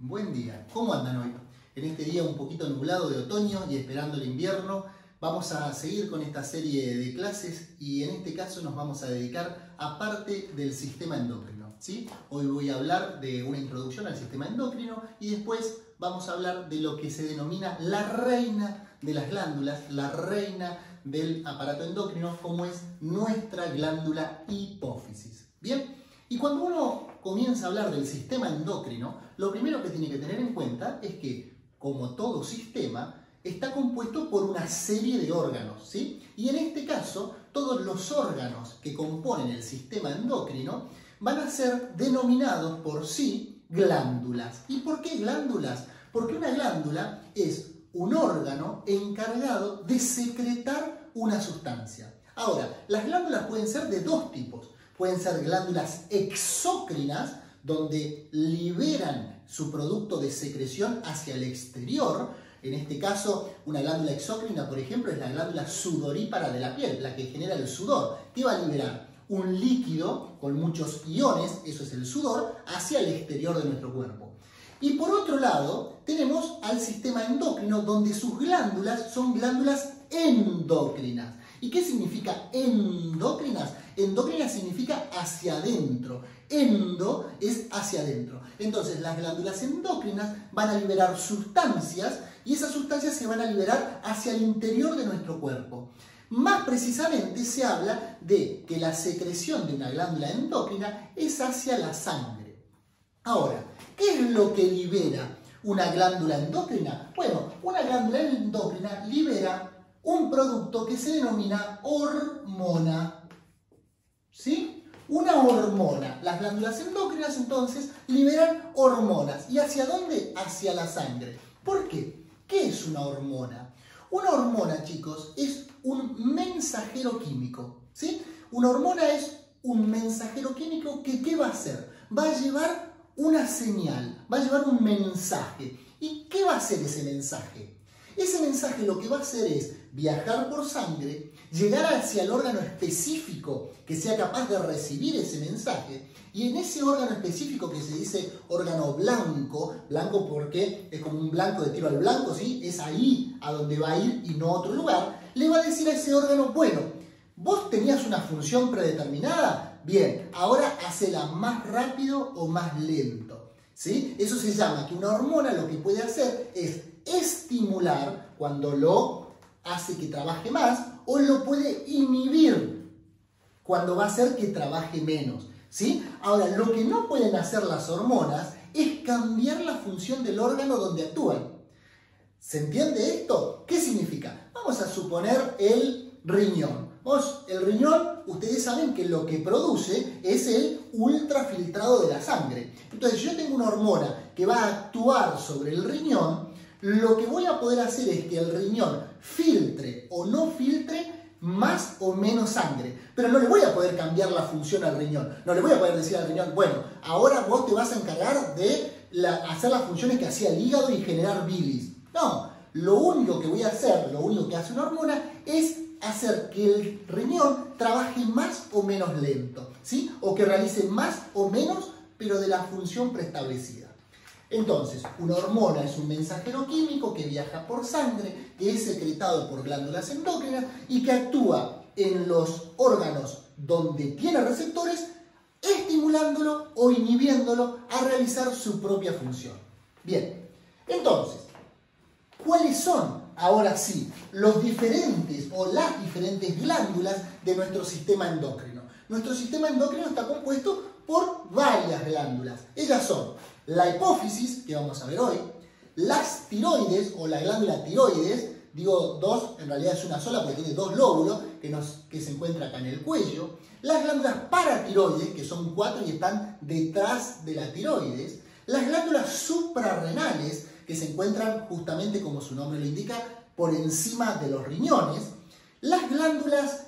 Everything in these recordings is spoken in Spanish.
Buen día, ¿cómo andan hoy? En este día un poquito nublado de otoño y esperando el invierno, vamos a seguir con esta serie de clases y en este caso nos vamos a dedicar a parte del sistema endocrino, ¿sí? Hoy voy a hablar de una introducción al sistema endocrino y después vamos a hablar de lo que se denomina la reina de las glándulas, la reina del aparato endocrino, como es nuestra glándula hipófisis. ¿Bien? Y cuando uno comienza a hablar del sistema endocrino, lo primero que tiene que tener en cuenta es que, como todo sistema, está compuesto por una serie de órganos, ¿sí? Y en este caso, todos los órganos que componen el sistema endocrino van a ser denominados por sí glándulas. ¿Y por qué glándulas? Porque una glándula es un órgano encargado de secretar una sustancia. Ahora, las glándulas pueden ser de dos tipos. Pueden ser glándulas exócrinas, donde liberan su producto de secreción hacia el exterior. En este caso, una glándula exócrina, por ejemplo, es la glándula sudorípara de la piel, la que genera el sudor. ¿Qué va a liberar? Un líquido con muchos iones, eso es el sudor, hacia el exterior de nuestro cuerpo. Y por otro lado, tenemos al sistema endocrino, donde sus glándulas son glándulas endocrinas. ¿Y qué significa endócrinas? Endócrinas significa hacia adentro. Endo es hacia adentro. Entonces, las glándulas endócrinas van a liberar sustancias y esas sustancias se van a liberar hacia el interior de nuestro cuerpo. Más precisamente se habla de que la secreción de una glándula endocrina es hacia la sangre. Ahora, ¿qué es lo que libera una glándula endocrina? Bueno, una glándula endocrina libera un producto que se denomina hormona. ¿Sí? Una hormona. Las glándulas endocrinas entonces liberan hormonas. ¿Y hacia dónde? Hacia la sangre. ¿Por qué? ¿Qué es una hormona? Una hormona, chicos, es un mensajero químico. ¿Sí? Una hormona es un mensajero químico que ¿qué va a hacer? Va a llevar una señal, va a llevar un mensaje. ¿Y qué va a hacer ese mensaje? Ese mensaje lo que va a hacer es viajar por sangre, llegar hacia el órgano específico que sea capaz de recibir ese mensaje, y en ese órgano específico que se dice órgano blanco, blanco porque es como un blanco de tiro al blanco, ¿sí? Es ahí a donde va a ir y no a otro lugar, le va a decir a ese órgano, bueno, vos tenías una función predeterminada, bien, ahora hacela más rápido o más lento, ¿sí? Eso se llama que una hormona lo que puede hacer es estimular cuando lo hace que trabaje más o lo puede inhibir cuando va a hacer que trabaje menos, ¿sí? Ahora, lo que no pueden hacer las hormonas es cambiar la función del órgano donde actúan. ¿Se entiende esto? ¿Qué significa? Vamos a suponer el riñón. El riñón, ustedes saben que lo que produce es el ultrafiltrado de la sangre. Entonces, si yo tengo una hormona que va a actuar sobre el riñón, lo que voy a poder hacer es que el riñón filtre o no filtre más o menos sangre. Pero no le voy a poder cambiar la función al riñón. No le voy a poder decir al riñón, bueno, ahora vos te vas a encargar de hacer las funciones que hacía el hígado y generar bilis. No, lo único que voy a hacer, lo único que hace una hormona es hacer que el riñón trabaje más o menos lento, ¿sí? O que realice más o menos, pero de la función preestablecida. Entonces, una hormona es un mensajero químico que viaja por sangre, que es secretado por glándulas endócrinas y que actúa en los órganos donde tiene receptores, estimulándolo o inhibiéndolo a realizar su propia función. Bien, entonces, ¿cuáles son, ahora sí, los diferentes o las diferentes glándulas de nuestro sistema endocrino? Nuestro sistema endocrino está compuesto por varias glándulas. Ellas son la hipófisis, que vamos a ver hoy, las tiroides o la glándula tiroides, digo dos, en realidad es una sola porque tiene dos lóbulos que se encuentra acá en el cuello, las glándulas paratiroides, que son 4 y están detrás de la tiroides, las glándulas suprarrenales, que se encuentran justamente, como su nombre lo indica, por encima de los riñones, las glándulas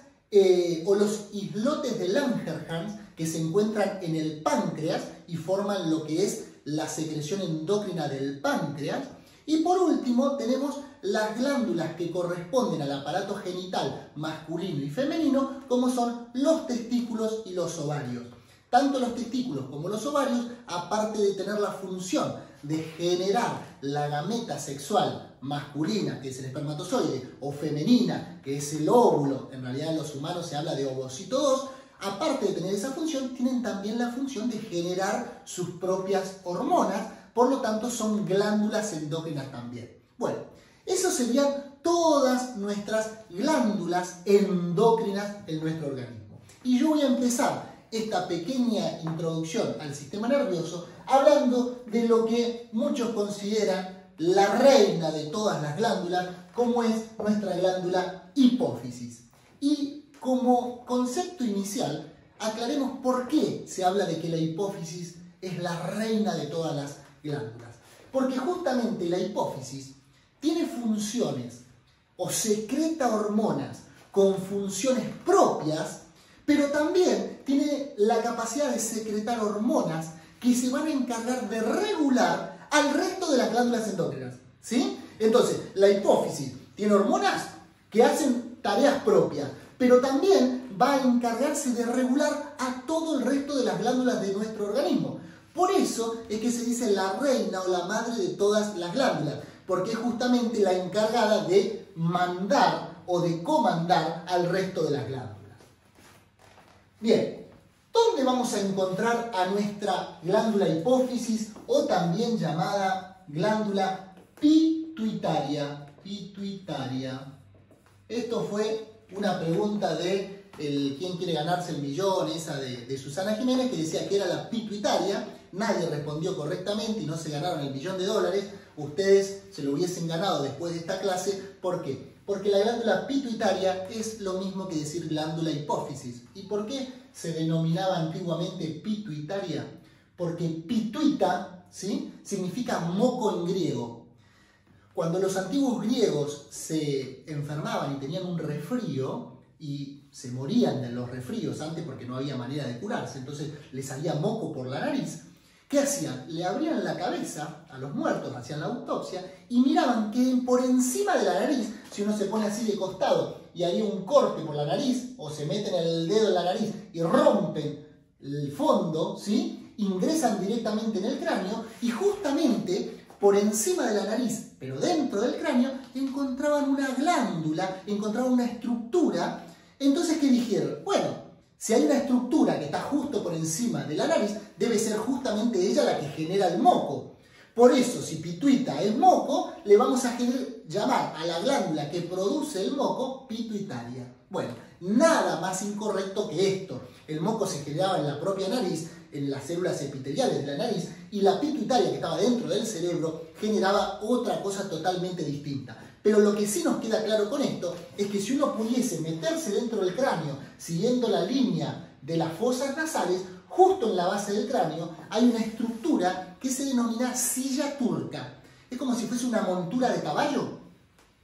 o los islotes de Langerhans, que se encuentran en el páncreas y forman lo que es la secreción endócrina del páncreas. Y por último tenemos las glándulas que corresponden al aparato genital masculino y femenino, como son los testículos y los ovarios. Tanto los testículos como los ovarios, aparte de tener la función de generar la gameta sexual masculina, que es el espermatozoide, o femenina, que es el óvulo, en realidad en los humanos se habla de ovocito 2, aparte de tener esa función, tienen también la función de generar sus propias hormonas, por lo tanto son glándulas endócrinas también. Bueno, eso serían todas nuestras glándulas endócrinas en nuestro organismo. Y yo voy a empezar esta pequeña introducción al sistema nervioso hablando de lo que muchos consideran la reina de todas las glándulas, como es nuestra glándula hipófisis. Y como concepto inicial, aclaremos por qué se habla de que la hipófisis es la reina de todas las glándulas. Porque justamente la hipófisis tiene funciones o secreta hormonas con funciones propias, pero también tiene la capacidad de secretar hormonas que se van a encargar de regular al resto de las glándulas endócrinas, ¿sí? Entonces, la hipófisis tiene hormonas que hacen tareas propias, pero también va a encargarse de regular a todo el resto de las glándulas de nuestro organismo. Por eso es que se dice la reina o la madre de todas las glándulas, porque es justamente la encargada de mandar o de comandar al resto de las glándulas. Bien, ¿dónde vamos a encontrar a nuestra glándula hipófisis o también llamada glándula pituitaria? Esto fue una pregunta de ¿quién quiere ganarse el millón? Esa de Susana Jiménez, que decía que era la pituitaria. Nadie respondió correctamente y no se ganaron el $1.000.000. Ustedes se lo hubiesen ganado después de esta clase. ¿Por qué? Porque la glándula pituitaria es lo mismo que decir glándula hipófisis. ¿Y por qué se denominaba antiguamente pituitaria? Porque pituita, ¿sí?, significa moco en griego. Cuando los antiguos griegos se enfermaban y tenían un resfrío y se morían de los resfríos antes porque no había manera de curarse, entonces les salía moco por la nariz, ¿qué hacían? Le abrían la cabeza a los muertos, hacían la autopsia y miraban que por encima de la nariz, si uno se pone así de costado y haría un corte por la nariz o se meten el dedo en la nariz y rompen el fondo, ¿sí?, ingresan directamente en el cráneo y justamente por encima de la nariz, pero dentro del cráneo, encontraban una glándula, encontraban una estructura. Entonces, ¿qué dijeron? Bueno, si hay una estructura que está justo por encima de la nariz, debe ser justamente ella la que genera el moco. Por eso, si pituita es moco, le vamos a llamar a la glándula que produce el moco pituitaria. Bueno, nada más incorrecto que esto. El moco se generaba en la propia nariz, en las células epiteliales de la nariz, y la pituitaria, que estaba dentro del cerebro, generaba otra cosa totalmente distinta. Pero lo que sí nos queda claro con esto es que si uno pudiese meterse dentro del cráneo siguiendo la línea de las fosas nasales, justo en la base del cráneo hay una estructura que se denomina silla turca. Es como si fuese una montura de caballo,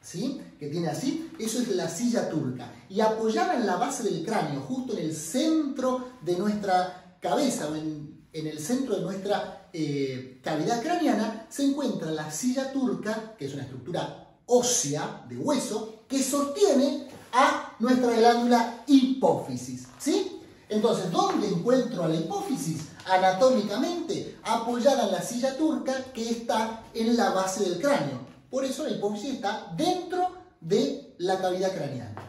¿sí?, que tiene así. Eso es la silla turca. Y apoyada en la base del cráneo, justo en el centro de nuestra cabeza o en el centro de nuestra cavidad craneana, se encuentra la silla turca, que es una estructura ósea, de hueso, que sostiene a nuestra glándula hipófisis, ¿sí? Entonces, ¿dónde encuentro a la hipófisis? Anatómicamente, apoyada en la silla turca que está en la base del cráneo. Por eso la hipófisis está dentro de la cavidad craneana.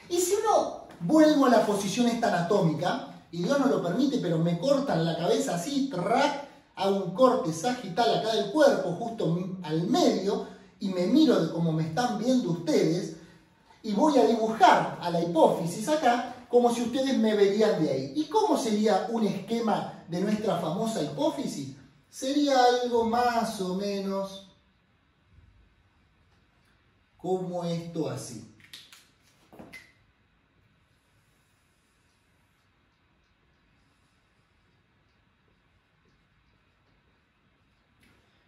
Y si uno vuelvo a la posición esta anatómica, y Dios no lo permite, pero me cortan la cabeza así, track, hago un corte sagital acá del cuerpo, justo al medio, y me miro como me están viendo ustedes, y voy a dibujar a la hipófisis acá, como si ustedes me verían de ahí. ¿Y cómo sería un esquema de nuestra famosa hipófisis? Sería algo más o menos como esto así.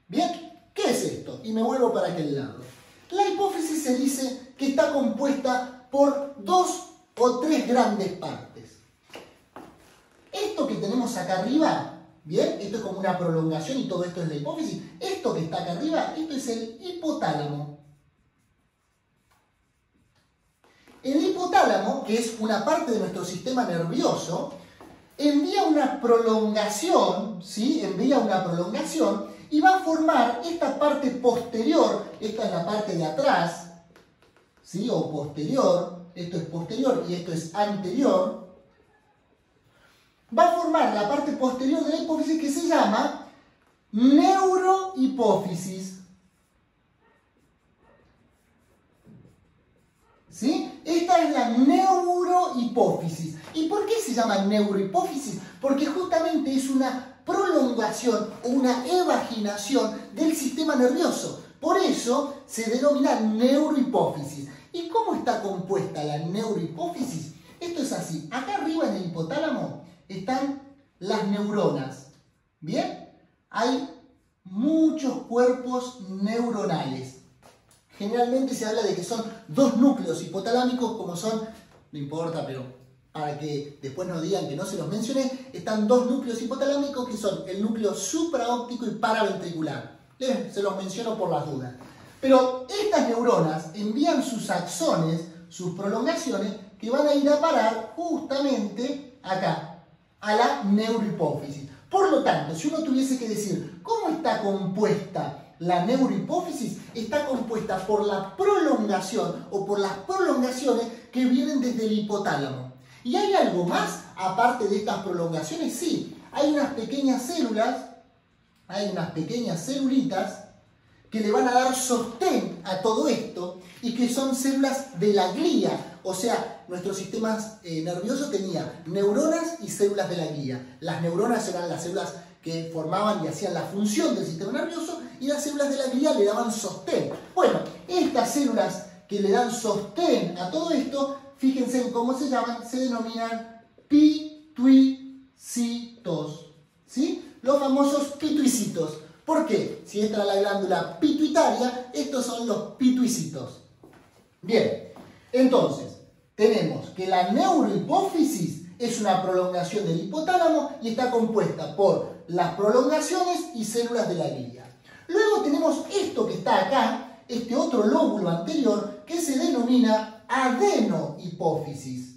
Bien, ¿qué es esto? Y me vuelvo para aquel lado. La hipófisis se dice que está compuesta por 2 o 3 grandes partes. Esto que tenemos acá arriba, ¿bien? Esto es como una prolongación y todo esto es la hipófisis. Esto que está acá arriba, esto es el hipotálamo. El hipotálamo, que es una parte de nuestro sistema nervioso, envía una prolongación, ¿sí? Envía una prolongación y va a formar esta parte posterior, esta es la parte de atrás, ¿sí? O posterior, esto es posterior y esto es anterior, va a formar la parte posterior de la hipófisis que se llama neurohipófisis. ¿Sí? Esta es la neurohipófisis. ¿Y por qué se llama neurohipófisis? Porque justamente es una prolongación o una evaginación del sistema nervioso. Por eso se denomina neurohipófisis. ¿Y cómo está compuesta la neurohipófisis? Esto es así. Acá arriba en el hipotálamo están las neuronas. ¿Bien? Hay muchos cuerpos neuronales. Generalmente se habla de que son dos núcleos hipotalámicos, como son, no importa, pero para que después no digan que no se los mencioné, están dos núcleos hipotalámicos que son el núcleo supraóptico y paraventricular. Se los menciono por las dudas. Pero estas neuronas envían sus axones, sus prolongaciones, que van a ir a parar justamente acá, a la neurohipófisis. Por lo tanto, si uno tuviese que decir cómo está compuesta la neurohipófisis, está compuesta por la prolongación o por las prolongaciones que vienen desde el hipotálamo. ¿Y hay algo más aparte de estas prolongaciones? Sí, hay unas pequeñas células, hay unas pequeñas celulitas que le van a dar sostén a todo esto y que son células de la glía. O sea, nuestro sistema nervioso tenía neuronas y células de la glía. Las neuronas eran las células que formaban y hacían la función del sistema nervioso y las células de la glía le daban sostén. Bueno, estas células que le dan sostén a todo esto, fíjense en cómo se llaman, se denominan pituicitos. ¿Sí? Los famosos pituicitos. ¿Por qué? Si esta era la glándula pituitaria, estos son los pituicitos. Bien, entonces, tenemos que la neurohipófisis es una prolongación del hipotálamo y está compuesta por las prolongaciones y células de la glía. Luego tenemos esto que está acá, este otro lóbulo anterior, que se denomina adenohipófisis.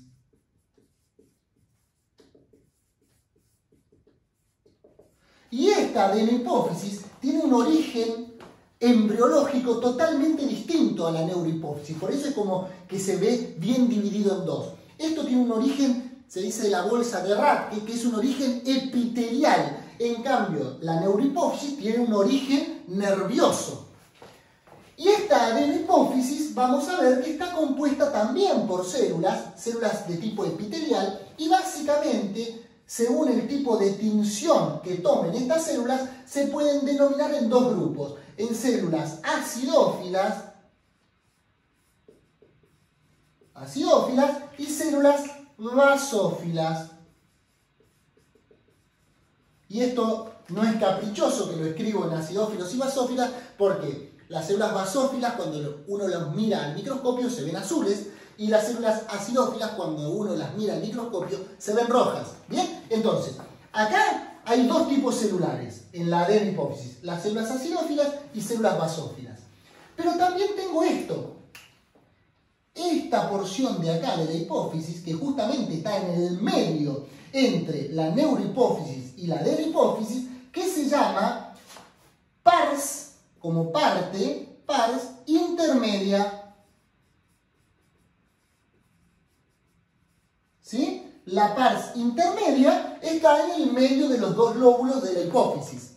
Y esta adenohipófisis tiene un origen embriológico totalmente distinto a la neurohipófisis. Por eso es como que se ve bien dividido en dos. Esto tiene un origen, se dice de la bolsa de Rathke, que es un origen epitelial. En cambio, la neurohipófisis tiene un origen nervioso. Y esta adenohipófisis, vamos a ver que está compuesta también por células de tipo epitelial, y básicamente, según el tipo de tinción que tomen estas células, se pueden denominar en dos grupos, en células acidófilas y células basófilas. Y esto no es caprichoso que lo escribo en acidófilos y basófilas, porque las células basófilas, cuando uno las mira al microscopio, se ven azules, y las células acidófilas, cuando uno las mira al microscopio, se ven rojas. ¿Bien? Entonces, acá hay dos tipos celulares en la adenohipófisis, las células acidófilas y células basófilas. Pero también tengo esto. Esta porción de acá de la hipófisis, que justamente está en el medio entre la neurohipófisis y la adenohipófisis, que se llama pars, como parte, pars intermedia. ¿Sí? La pars intermedia está en el medio de los dos lóbulos de la hipófisis.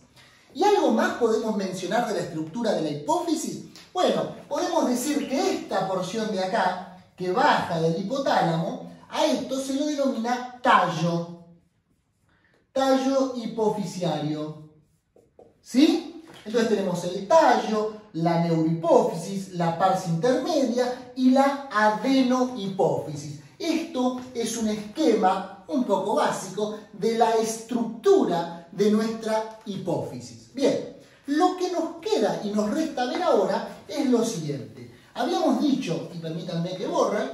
¿Y algo más podemos mencionar de la estructura de la hipófisis? Bueno, podemos decir que esta porción de acá, que baja del hipotálamo, a esto se lo denomina tallo. Tallo hipofisiario. ¿Sí? Entonces tenemos el tallo, la neurohipófisis, la pars intermedia y la adenohipófisis. Esto es un esquema un poco básico de la estructura de nuestra hipófisis. Bien, lo que nos queda y nos resta ver ahora es lo siguiente. Habíamos dicho, y permítanme que borre,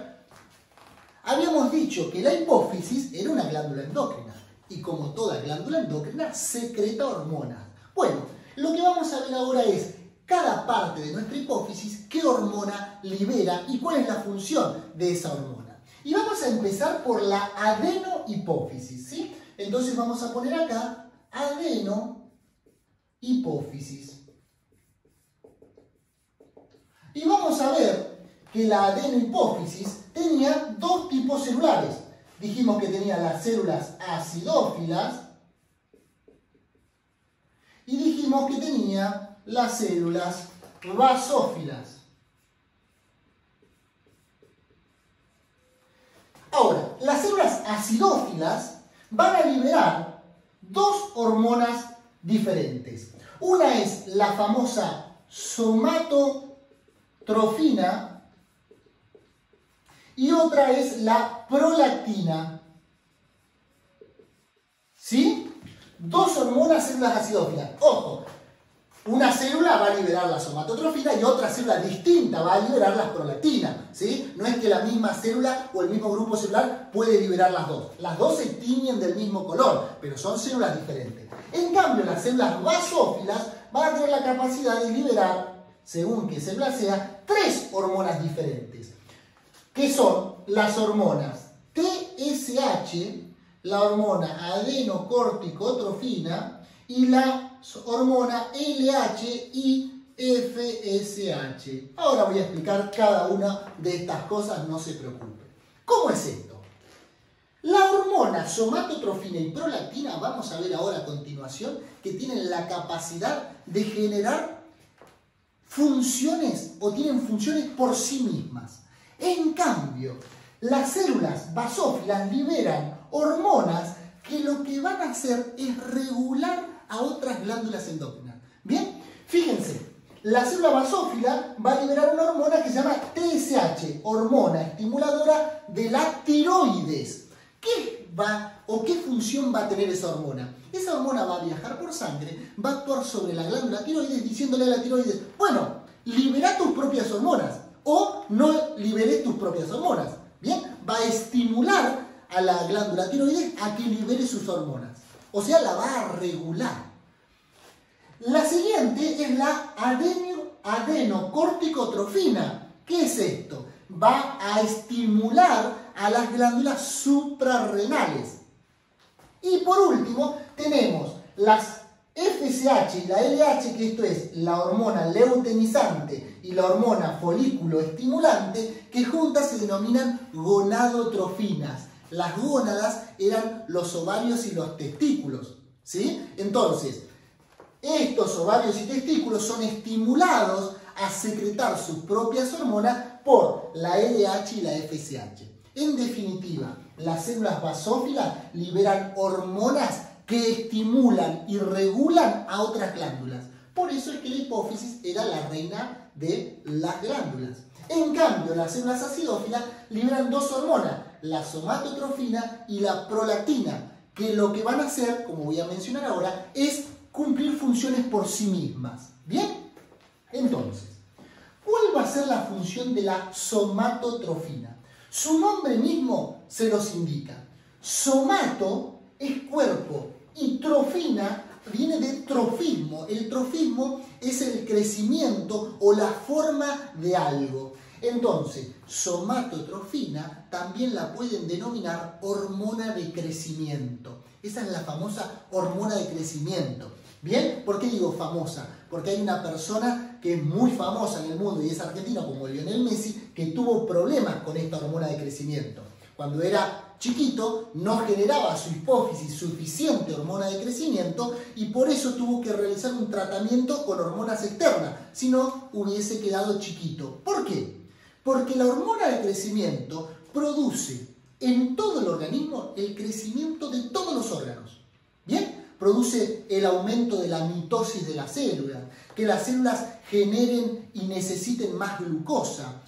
habíamos dicho que la hipófisis era una glándula endocrina y como toda glándula endocrina secreta hormonas. Bueno, lo que vamos a ver ahora es cada parte de nuestra hipófisis, qué hormona libera y cuál es la función de esa hormona. Y vamos a empezar por la adenohipófisis, ¿sí? Entonces vamos a poner acá adenohipófisis. hipófisis. Y vamos a ver que la adenohipófisis tenía dos tipos celulares. Dijimos que tenía las células acidófilas y dijimos que tenía las células basófilas. Ahora, las células acidófilas van a liberar dos hormonas diferentes. Una es la famosa somatotrofina y otra es la prolactina. ¿Sí? Dos hormonas, células acidófilas. Ojo, una célula va a liberar la somatotrofina y otra célula distinta va a liberar la prolactina. ¿Sí? No es que la misma célula o el mismo grupo celular puede liberar las dos. Las dos se tiñen del mismo color, pero son células diferentes. En cambio, las células basófilas van a tener la capacidad de liberar, según qué célula sea, tres hormonas diferentes, que son las hormonas TSH, la hormona adenocorticotrofina y la hormona LH y FSH. Ahora voy a explicar cada una de estas cosas, no se preocupen. ¿Cómo es esto? La hormona somatotrofina y prolactina, vamos a ver ahora a continuación, que tienen la capacidad de generar funciones o tienen funciones por sí mismas. En cambio, las células basófilas liberan hormonas que lo que van a hacer es regular a otras glándulas endócrinas. Bien, fíjense, la célula basófila va a liberar una hormona que se llama TSH, hormona estimuladora de la tiroides. ¿Qué función va a tener esa hormona? Esa hormona va a viajar por sangre, va a actuar sobre la glándula tiroides diciéndole a la tiroides, bueno, libera tus propias hormonas o no liberes tus propias hormonas. Bien, va a estimular a la glándula tiroides a que libere sus hormonas. O sea, la va a regular. La siguiente es la adenocorticotrofina. ¿Qué es esto? Va a estimular a las glándulas suprarrenales. Y por último, tenemos las FSH y la LH, que esto es la hormona leutemizante y la hormona folículo estimulante, que juntas se denominan gonadotrofinas. Las gónadas eran los ovarios y los testículos, ¿sí? Entonces, estos ovarios y testículos son estimulados a secretar sus propias hormonas por la LH y la FSH. En definitiva, las células basófilas liberan hormonas que estimulan y regulan a otras glándulas. Por eso es que la hipófisis era la reina de las glándulas. En cambio, las células acidófilas liberan dos hormonas, la somatotrofina y la prolactina, que lo que van a hacer, como voy a mencionar ahora, es cumplir funciones por sí mismas. ¿Bien? Entonces, ¿cuál va a ser la función de la somatotrofina? Su nombre mismo se los indica. Somato es cuerpo y trofina viene de trofismo. El trofismo es el crecimiento o la forma de algo. Entonces, somatotrofina también la pueden denominar hormona de crecimiento. Esa es la famosa hormona de crecimiento. ¿Bien? ¿Por qué digo famosa? Porque hay una persona que es muy famosa en el mundo y es argentino, como Lionel Messi, que tuvo problemas con esta hormona de crecimiento. Cuando era chiquito no generaba a su hipófisis suficiente hormona de crecimiento y por eso tuvo que realizar un tratamiento con hormonas externas, si no hubiese quedado chiquito. ¿Por qué? Porque la hormona de crecimiento produce en todo el organismo el crecimiento de todos los órganos. ¿Bien? Produce el aumento de la mitosis de las células, que las células generen y necesiten más glucosa.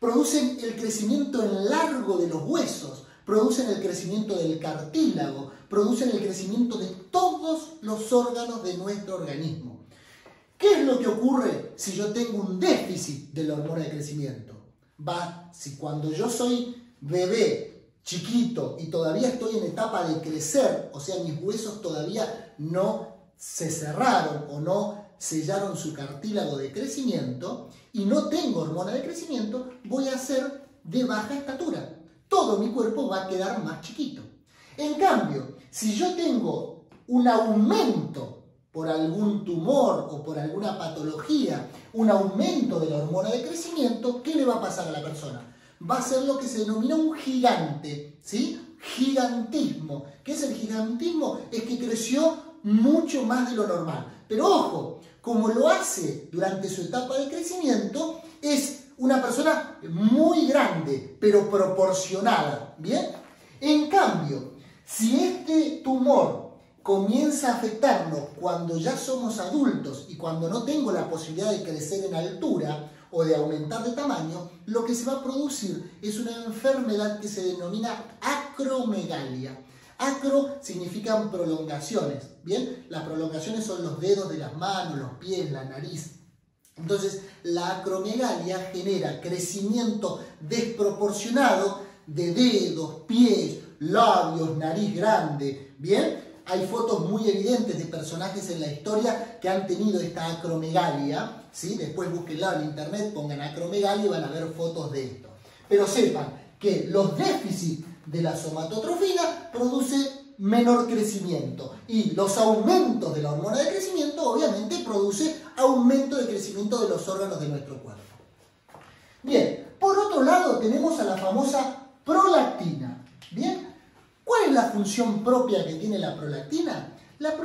Producen el crecimiento en largo de los huesos, producen el crecimiento del cartílago, producen el crecimiento de todos los órganos de nuestro organismo. ¿Qué es lo que ocurre si yo tengo un déficit de la hormona de crecimiento? Si cuando yo soy bebé, chiquito y todavía estoy en etapa de crecer, o sea, mis huesos todavía no se cerraron o no sellaron su cartílago de crecimiento y no tengo hormona de crecimiento, voy a ser de baja estatura. Todo mi cuerpo va a quedar más chiquito. En cambio, si yo tengo un aumento por algún tumor o por alguna patología, un aumento de la hormona de crecimiento, ¿qué le va a pasar a la persona? Va a ser lo que se denomina un gigante, ¿sí? Gigantismo. ¿Qué es el gigantismo? Es que creció mucho más de lo normal. Pero ojo, como lo hace durante su etapa de crecimiento, es una persona muy grande, pero proporcionada, ¿bien? En cambio, si este tumor comienza a afectarnos cuando ya somos adultos y cuando no tengo la posibilidad de crecer en altura o de aumentar de tamaño, lo que se va a producir es una enfermedad que se denomina acromegalia. Acro significan prolongaciones, ¿bien? Las prolongaciones son los dedos de las manos, los pies, la nariz. Entonces, la acromegalia genera crecimiento desproporcionado de dedos, pies, labios, nariz grande, ¿bien? Hay fotos muy evidentes de personajes en la historia que han tenido esta acromegalia, ¿sí? Después búsquenla en internet, pongan acromegalia y van a ver fotos de esto. Pero sepan que los déficits de la somatotrofina produce menor crecimiento y los aumentos de la hormona de crecimiento obviamente produce aumento de crecimiento de los órganos de nuestro cuerpo. Bien, por otro lado tenemos a la famosa prolactina, ¿bien? ¿Cuál es la función propia que tiene la prolactina? La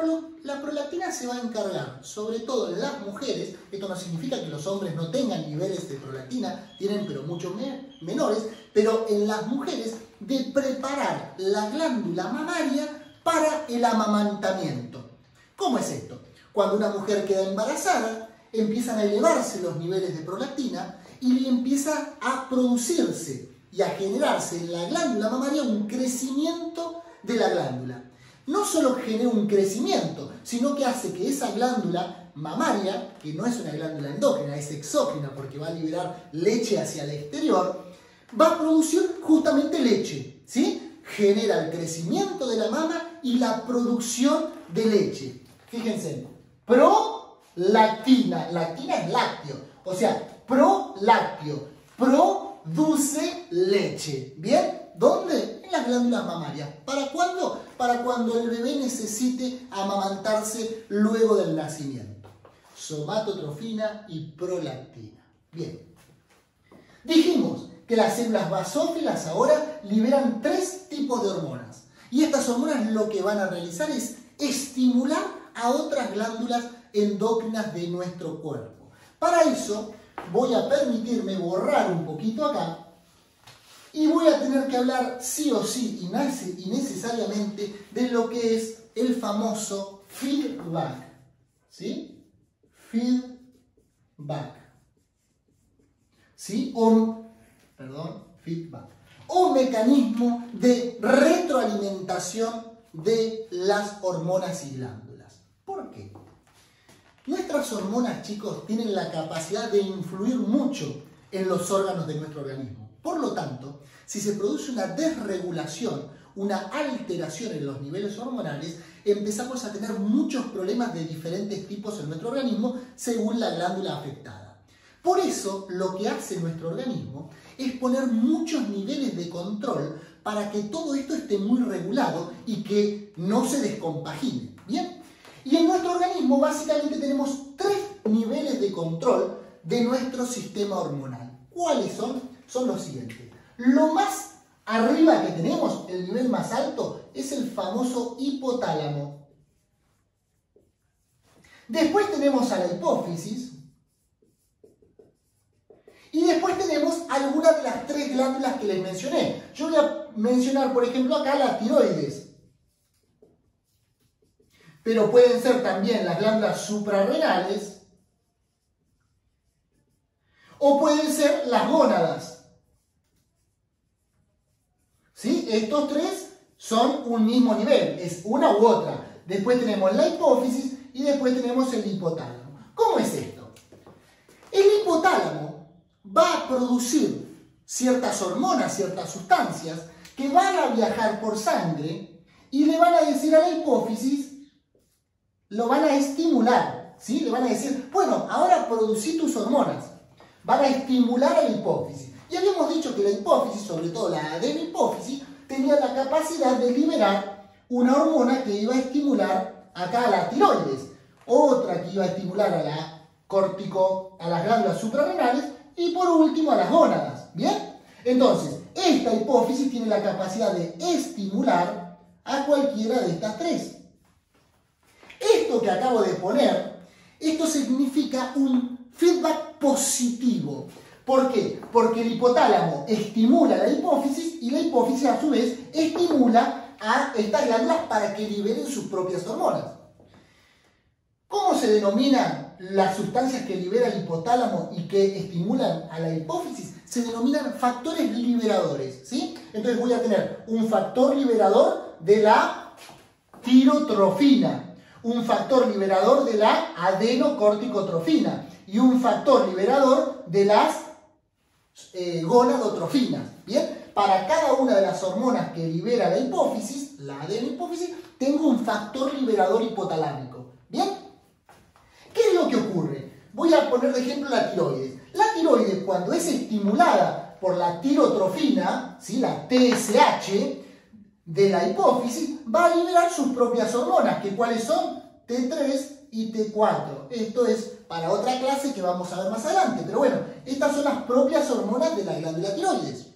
prolactina se va a encargar, sobre todo en las mujeres, esto no significa que los hombres no tengan niveles de prolactina, tienen pero mucho menores, pero en las mujeres de preparar la glándula mamaria para el amamantamiento. ¿Cómo es esto? Cuando una mujer queda embarazada, empiezan a elevarse los niveles de prolactina y empieza a producirse y a generarse en la glándula mamaria un crecimiento de la glándula. No solo genera un crecimiento, sino que hace que esa glándula mamaria, que no es una glándula endógena, es exógena porque va a liberar leche hacia el exterior, va a producir justamente leche, ¿sí? Genera el crecimiento de la mama y la producción de leche. Fíjense, prolactina, lactina es lácteo, o sea, prolácteo, produce leche, ¿bien? ¿Dónde? En las glándulas mamarias. ¿Para cuándo? Para cuando el bebé necesite amamantarse luego del nacimiento. Somatotrofina y prolactina. Bien. Dijimos que las células basófilas ahora liberan 3 tipos de hormonas. Y estas hormonas lo que van a realizar es estimular a otras glándulas endócrinas de nuestro cuerpo. Para eso voy a permitirme borrar un poquito acá y voy a tener que hablar sí o sí y necesariamente de lo que es el famoso feedback. ¿Sí? Feedback. ¿Sí? Feedback. Un mecanismo de retroalimentación de las hormonas y glándulas. ¿Por qué? Nuestras hormonas, chicos, tienen la capacidad de influir mucho en los órganos de nuestro organismo. Por lo tanto, si se produce una desregulación, una alteración en los niveles hormonales, empezamos a tener muchos problemas de diferentes tipos en nuestro organismo según la glándula afectada. Por eso, lo que hace nuestro organismo es poner muchos niveles de control para que todo esto esté muy regulado y que no se descompagine. ¿Bien? Y en nuestro organismo básicamente tenemos 3 niveles de control de nuestro sistema hormonal. ¿Cuáles son? Son los siguientes. Lo más arriba que tenemos, el nivel más alto, es el famoso hipotálamo. Después tenemos a la hipófisis. Y después tenemos algunas de las 3 glándulas que les mencioné. Yo voy a mencionar, por ejemplo, acá la tiroides. Pero pueden ser también las glándulas suprarrenales. O pueden ser las gónadas. ¿Sí? Estos 3 son un mismo nivel, es una u otra. Después tenemos la hipófisis y después tenemos el hipotálamo. ¿Cómo es esto? El hipotálamo va a producir ciertas hormonas, ciertas sustancias que van a viajar por sangre y le van a decir a la hipófisis, lo van a estimular, ¿sí? Le van a decir, bueno, ahora producí tus hormonas. Van a estimular a la hipófisis. Y habíamos dicho que la hipófisis, sobre todo la adenohipófisis, tenía la capacidad de liberar una hormona que iba a estimular acá a la tiroides. otra que iba a estimular a las glándulas suprarrenales y por último a las gónadas. ¿Bien? Entonces, esta hipófisis tiene la capacidad de estimular a cualquiera de estas tres. Esto que acabo de poner, esto significa un feedback positivo. ¿Por qué? Porque el hipotálamo estimula a la hipófisis y la hipófisis a su vez estimula a estas glándulas para que liberen sus propias hormonas. ¿Cómo se denominan las sustancias que libera el hipotálamo y que estimulan a la hipófisis? Se denominan factores liberadores, ¿sí? Entonces voy a tener un factor liberador de la tirotrofina, un factor liberador de la adenocorticotrofina y un factor liberador de las gonadotrofinas. ¿Bien? Para cada una de las hormonas que libera la hipófisis, la adenohipófisis, tengo un factor liberador hipotalámico. ¿Bien? ¿Qué es lo que ocurre? Voy a poner de ejemplo la tiroides. La tiroides, cuando es estimulada por la tirotrofina, ¿sí? La TSH de la hipófisis, va a liberar sus propias hormonas, que ¿cuáles son? T3 y T4. Esto es para otra clase que vamos a ver más adelante, pero bueno, estas son las propias hormonas de la glándula tiroides.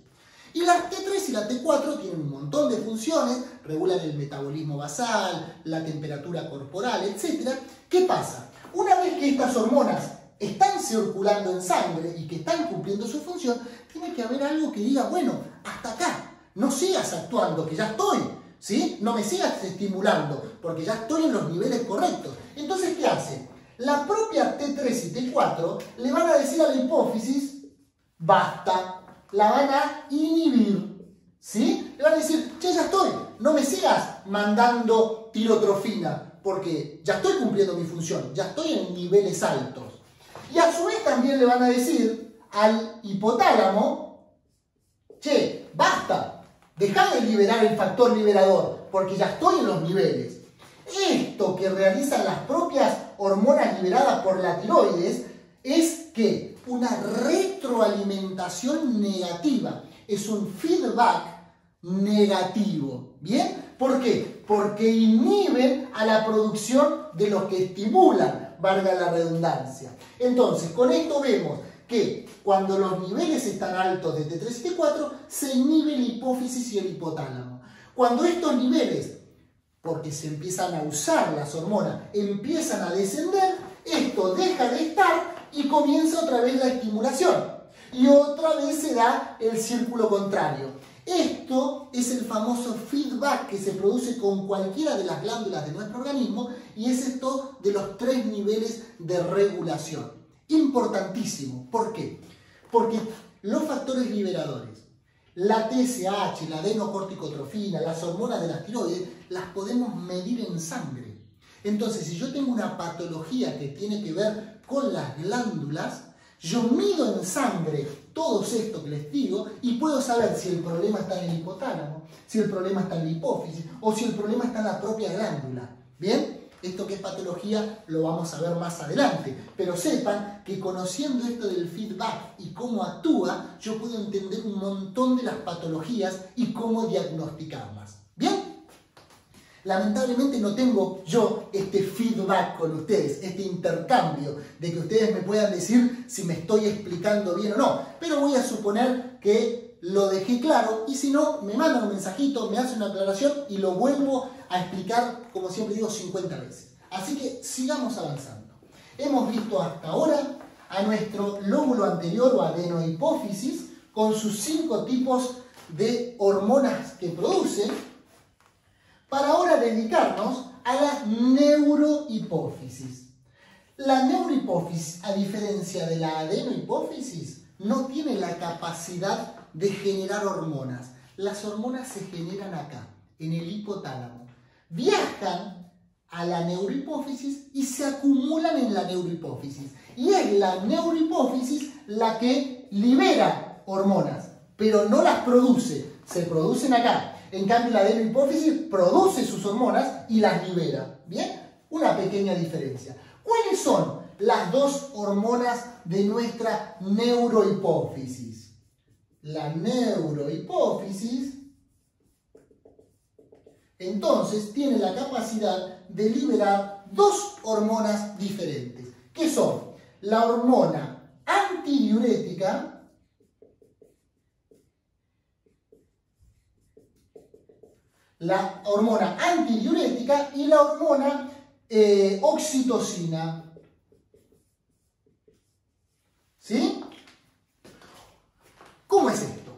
Y las T3 y la T4 tienen un montón de funciones, regulan el metabolismo basal, la temperatura corporal, etc. ¿Qué pasa? Una vez que estas hormonas están circulando en sangre y que están cumpliendo su función, tiene que haber algo que diga, bueno, hasta acá, no sigas actuando, que ya estoy, ¿sí? No me sigas estimulando, porque ya estoy en los niveles correctos. Entonces, ¿qué hace? La propia T3 y T4 le van a decir a la hipófisis, basta, la van a inhibir, ¿sí? Le van a decir, che, ya estoy, no me sigas mandando tirotrofina, porque ya estoy cumpliendo mi función, ya estoy en niveles altos. Y a su vez también le van a decir al hipotálamo, che, basta, deja de liberar el factor liberador, porque ya estoy en los niveles. Esto que realizan las propias hormonas liberadas por la tiroides es que una retroalimentación negativa, es un feedback negativo. ¿Bien? ¿Por qué? Porque inhiben a la producción de los que estimulan, valga la redundancia. Entonces, con esto vemos que cuando los niveles están altos de T3 y T4, se inhibe la hipófisis y el hipotálamo. Cuando estos niveles, porque se empiezan a usar las hormonas, empiezan a descender, esto deja de estar y comienza otra vez la estimulación. Y otra vez se da el círculo contrario. Esto es el famoso feedback que se produce con cualquiera de las glándulas de nuestro organismo y es esto de los 3 niveles de regulación. Importantísimo. ¿Por qué? Porque los factores liberadores, la TSH, la adenocorticotrofina, las hormonas de las tiroides, las podemos medir en sangre. Entonces, si yo tengo una patología que tiene que ver con las glándulas, yo mido en sangre todo esto que les digo y puedo saber si el problema está en el hipotálamo, si el problema está en la hipófisis o si el problema está en la propia glándula. ¿Bien? Esto que es patología lo vamos a ver más adelante, pero sepan que conociendo esto del feedback y cómo actúa, yo puedo entender un montón de las patologías y cómo diagnosticarlas. ¿Bien? Lamentablemente no tengo yo este feedback con ustedes, este intercambio de que ustedes me puedan decir si me estoy explicando bien o no, pero voy a suponer que lo dejé claro y si no, me mandan un mensajito, me hacen una aclaración y lo vuelvo a explicar, como siempre digo, 50 veces. Así que sigamos avanzando. Hemos visto hasta ahora a nuestro lóbulo anterior o adenohipófisis con sus 5 tipos de hormonas que produce, para ahora dedicarnos a la neurohipófisis. La neurohipófisis, a diferencia de la adenohipófisis, no tiene la capacidad de generar hormonas. Las hormonas se generan acá, en el hipotálamo. Viajan a la neurohipófisis y se acumulan en la neurohipófisis. Y es la neurohipófisis la que libera hormonas, pero no las produce, se producen acá. En cambio, la adenohipófisis produce sus hormonas y las libera. ¿Bien? Una pequeña diferencia. ¿Cuáles son las 2 hormonas de nuestra neurohipófisis? La neurohipófisis Entonces tiene la capacidad de liberar dos hormonas diferentes, que son la hormona antidiurética y la hormona oxitocina. ¿Sí? ¿Cómo es esto?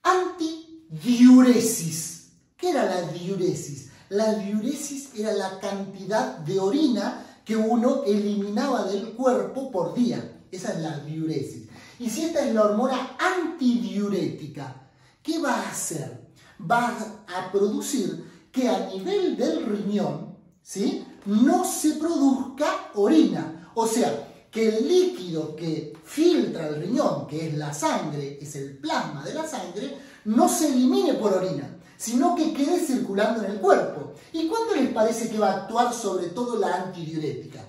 Antidiuresis. ¿Qué era la diuresis? La diuresis era la cantidad de orina que uno eliminaba del cuerpo por día. Esa es la diuresis. Y si esta es la hormona antidiurética, ¿qué va a hacer? Va a producir que a nivel del riñón, ¿sí?, no se produzca orina. O sea, que el líquido que filtra el riñón, que es la sangre, es el plasma de la sangre, no se elimine por orina, sino que quede circulando en el cuerpo. ¿Y cuándo les parece que va a actuar sobre todo la antidiurética?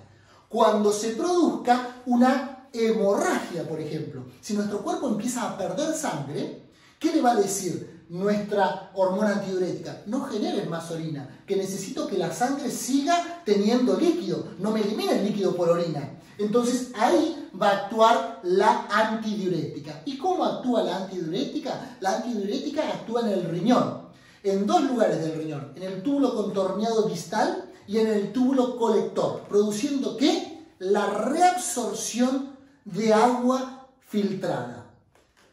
Cuando se produzca una hemorragia, por ejemplo. Si nuestro cuerpo empieza a perder sangre, ¿qué le va a decir nuestra hormona antidiurética? No generes más orina, que necesito que la sangre siga teniendo líquido, no me elimine el líquido por orina. Entonces ahí va a actuar la antidiurética. ¿Y cómo actúa la antidiurética? La antidiurética actúa en el riñón, en dos lugares del riñón, en el túbulo contorneado distal y en el túbulo colector, produciendo ¿qué? La reabsorción de agua filtrada.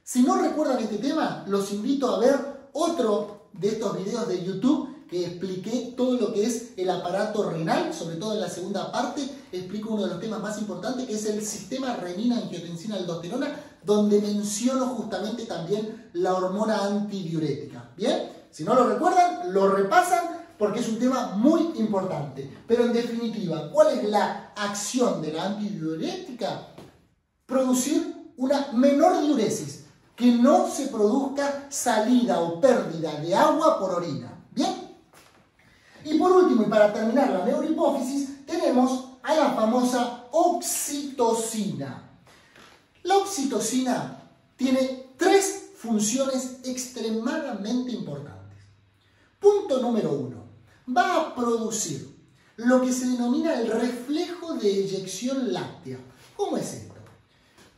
Si no recuerdan este tema, los invito a ver otro de estos videos de YouTube que expliqué todo lo que es el aparato renal, sobre todo en la segunda parte, explico uno de los temas más importantes, que es el sistema renina-angiotensina-aldosterona, donde menciono justamente también la hormona antidiurética. ¿Bien? Si no lo recuerdan, lo repasan porque es un tema muy importante. Pero en definitiva, ¿cuál es la acción de la antidiurética? Producir una menor diuresis, que no se produzca salida o pérdida de agua por orina. ¿Bien? Y por último, y para terminar la neurohipófisis, tenemos a la famosa oxitocina. La oxitocina tiene tres funciones extremadamente importantes. Punto número 1. Va a producir lo que se denomina el reflejo de eyección láctea. ¿Cómo es esto?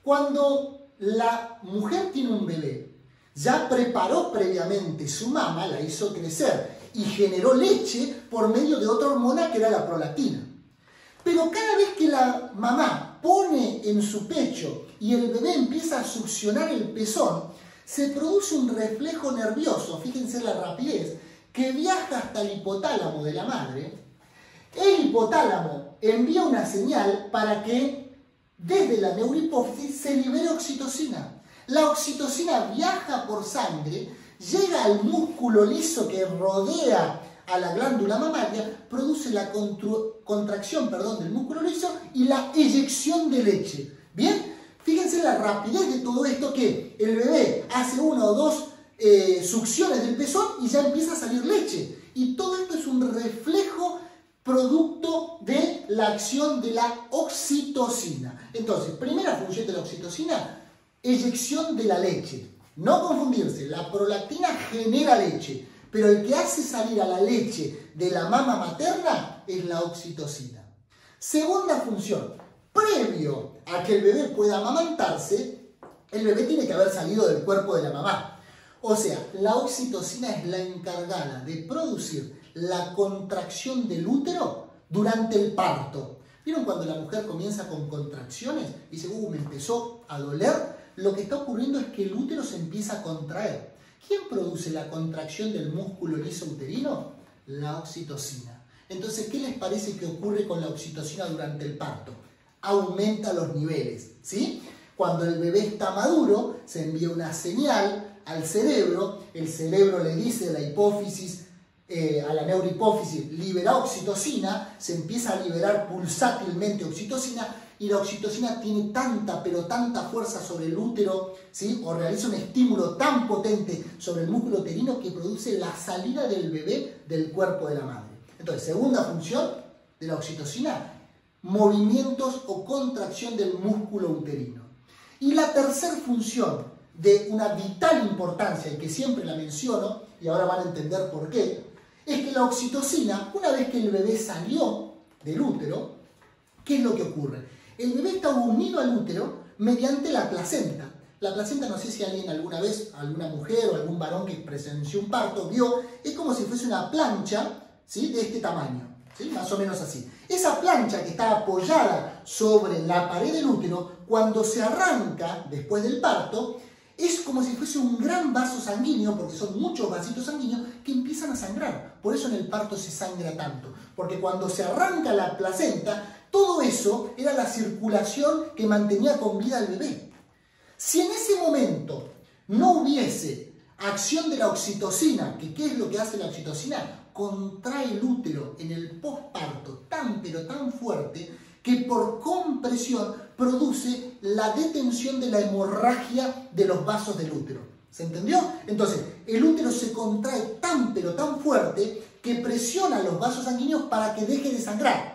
Cuando la mujer tiene un bebé, ya preparó previamente su mama, la hizo crecer y generó leche por medio de otra hormona que era la prolactina. Pero cada vez que la mamá pone en su pecho y el bebé empieza a succionar el pezón, se produce un reflejo nervioso, fíjense la rapidez, que viaja hasta el hipotálamo de la madre. El hipotálamo envía una señal para que desde la neurohipófisis se libere oxitocina. La oxitocina viaja por sangre, llega al músculo liso que rodea a la glándula mamaria, produce la contracción del músculo liso y la eyección de leche. ¿Bien? Fíjense la rapidez de todo esto, que el bebé hace una o dos succiones del pezón y ya empieza a salir leche. Y todo esto es un reflejo producto de la acción de la oxitocina. Entonces, primera función de la oxitocina, eyección de la leche. No confundirse, la prolactina genera leche, pero el que hace salir a la leche de la mama materna es la oxitocina. Segunda función, previo a que el bebé pueda amamantarse, el bebé tiene que haber salido del cuerpo de la mamá. O sea, la oxitocina es la encargada de producir la contracción del útero durante el parto. ¿Vieron cuando la mujer comienza con contracciones y dice, me empezó a doler? Lo que está ocurriendo es que el útero se empieza a contraer. ¿Quién produce la contracción del músculo liso uterino? La oxitocina. Entonces, ¿qué les parece que ocurre con la oxitocina durante el parto? Aumenta los niveles, ¿sí? Cuando el bebé está maduro, se envía una señal al cerebro, el cerebro le dice a la hipófisis, a la neurohipófisis, libera oxitocina, se empieza a liberar pulsátilmente oxitocina, y la oxitocina tiene tanta, pero tanta fuerza sobre el útero, ¿sí?, o realiza un estímulo tan potente sobre el músculo uterino que produce la salida del bebé del cuerpo de la madre. Entonces, segunda función de la oxitocina, movimientos o contracción del músculo uterino. Y la tercera función, de una vital importancia y que siempre la menciono, y ahora van a entender por qué, es que la oxitocina, una vez que el bebé salió del útero, ¿qué es lo que ocurre? El bebé está unido al útero mediante la placenta. La placenta, no sé si alguien alguna vez, alguna mujer o algún varón que presenció un parto, vio, es como si fuese una plancha, ¿sí?, de este tamaño, ¿sí?, más o menos así. Esa plancha que está apoyada sobre la pared del útero, cuando se arranca después del parto, es como si fuese un gran vaso sanguíneo, porque son muchos vasitos sanguíneos que empiezan a sangrar. Por eso en el parto se sangra tanto, porque cuando se arranca la placenta, todo eso era la circulación que mantenía con vida al bebé. Si en ese momento no hubiese acción de la oxitocina, que ¿qué es lo que hace la oxitocina? Contrae el útero en el posparto tan pero tan fuerte que por compresión produce la detención de la hemorragia de los vasos del útero. ¿Se entendió? Entonces, el útero se contrae tan pero tan fuerte que presiona los vasos sanguíneos para que deje de sangrar.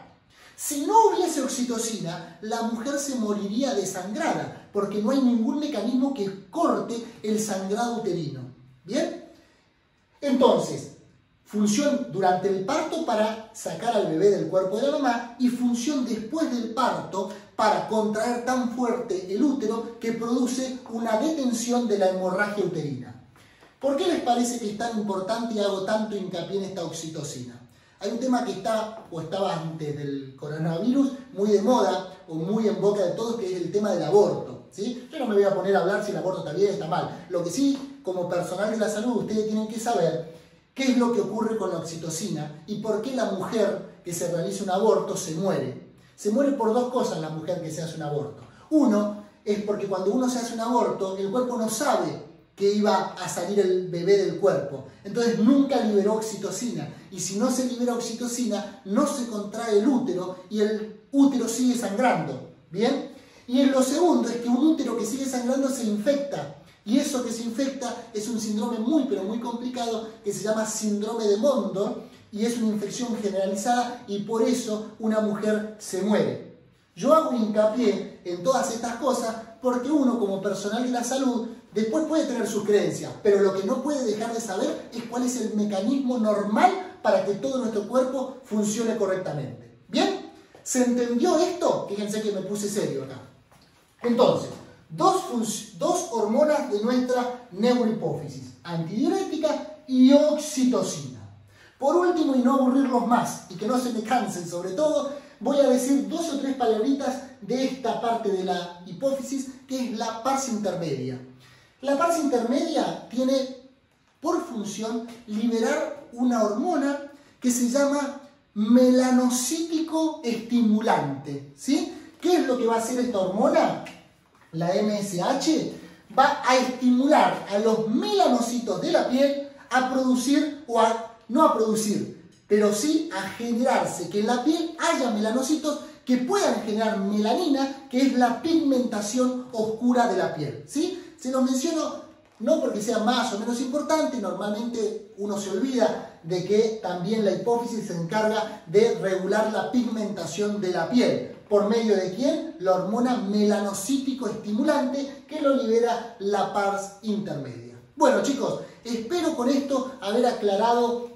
Si no hubiese oxitocina, la mujer se moriría desangrada, porque no hay ningún mecanismo que corte el sangrado uterino. ¿Bien? Entonces, función durante el parto para sacar al bebé del cuerpo de la mamá y función después del parto para contraer tan fuerte el útero que produce una detención de la hemorragia uterina. ¿Por qué les parece que es tan importante y hago tanto hincapié en esta oxitocina? Hay un tema que está, o estaba antes del coronavirus, muy de moda o muy en boca de todos, que es el tema del aborto, ¿sí? Yo no me voy a poner a hablar si el aborto está bien o está mal. Lo que sí, como personal de la salud, ustedes tienen que saber qué es lo que ocurre con la oxitocina y por qué la mujer que se realiza un aborto se muere. Se muere por dos cosas la mujer que se hace un aborto. Uno, es porque cuando uno se hace un aborto, el cuerpo no sabe que iba a salir el bebé del cuerpo. Entonces nunca liberó oxitocina. Y si no se libera oxitocina, no se contrae el útero y el útero sigue sangrando. ¿Bien? Y en lo segundo es que un útero que sigue sangrando se infecta. Y eso que se infecta es un síndrome muy, pero muy complicado que se llama síndrome de Mondor y es una infección generalizada y por eso una mujer se muere. Yo hago hincapié en todas estas cosas porque uno como personal de la salud después puede tener sus creencias, pero lo que no puede dejar de saber es cuál es el mecanismo normal para que todo nuestro cuerpo funcione correctamente. ¿Bien? ¿Se entendió esto? Fíjense que me puse serio acá. Entonces, dos hormonas de nuestra neurohipófisis, antidiurética y oxitocina. Por último, y no aburrirlos más, y que no se me cansen sobre todo, voy a decir 2 o 3 palabritas de esta parte de la hipófisis, que es la pars intermedia. La pars intermedia tiene por función liberar una hormona que se llama melanocítico estimulante, ¿sí? ¿Qué es lo que va a hacer esta hormona? La MSH va a estimular a los melanocitos de la piel a producir, no a producir, pero sí a generarse, que en la piel haya melanocitos que puedan generar melanina, que es la pigmentación oscura de la piel, ¿sí? Se los menciono no porque sea más o menos importante, normalmente uno se olvida de que también la hipófisis se encarga de regular la pigmentación de la piel. ¿Por medio de quién? La hormona melanocítico estimulante que lo libera la pars intermedia. Bueno chicos, espero con esto haber aclarado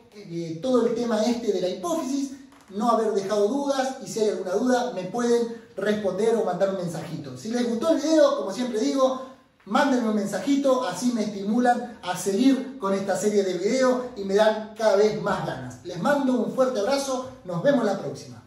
todo el tema este de la hipófisis, no haber dejado dudas y si hay alguna duda me pueden responder o mandar un mensajito. Si les gustó el video, como siempre digo, mándenme un mensajito, así me estimulan a seguir con esta serie de videos y me dan cada vez más ganas. Les mando un fuerte abrazo, nos vemos la próxima.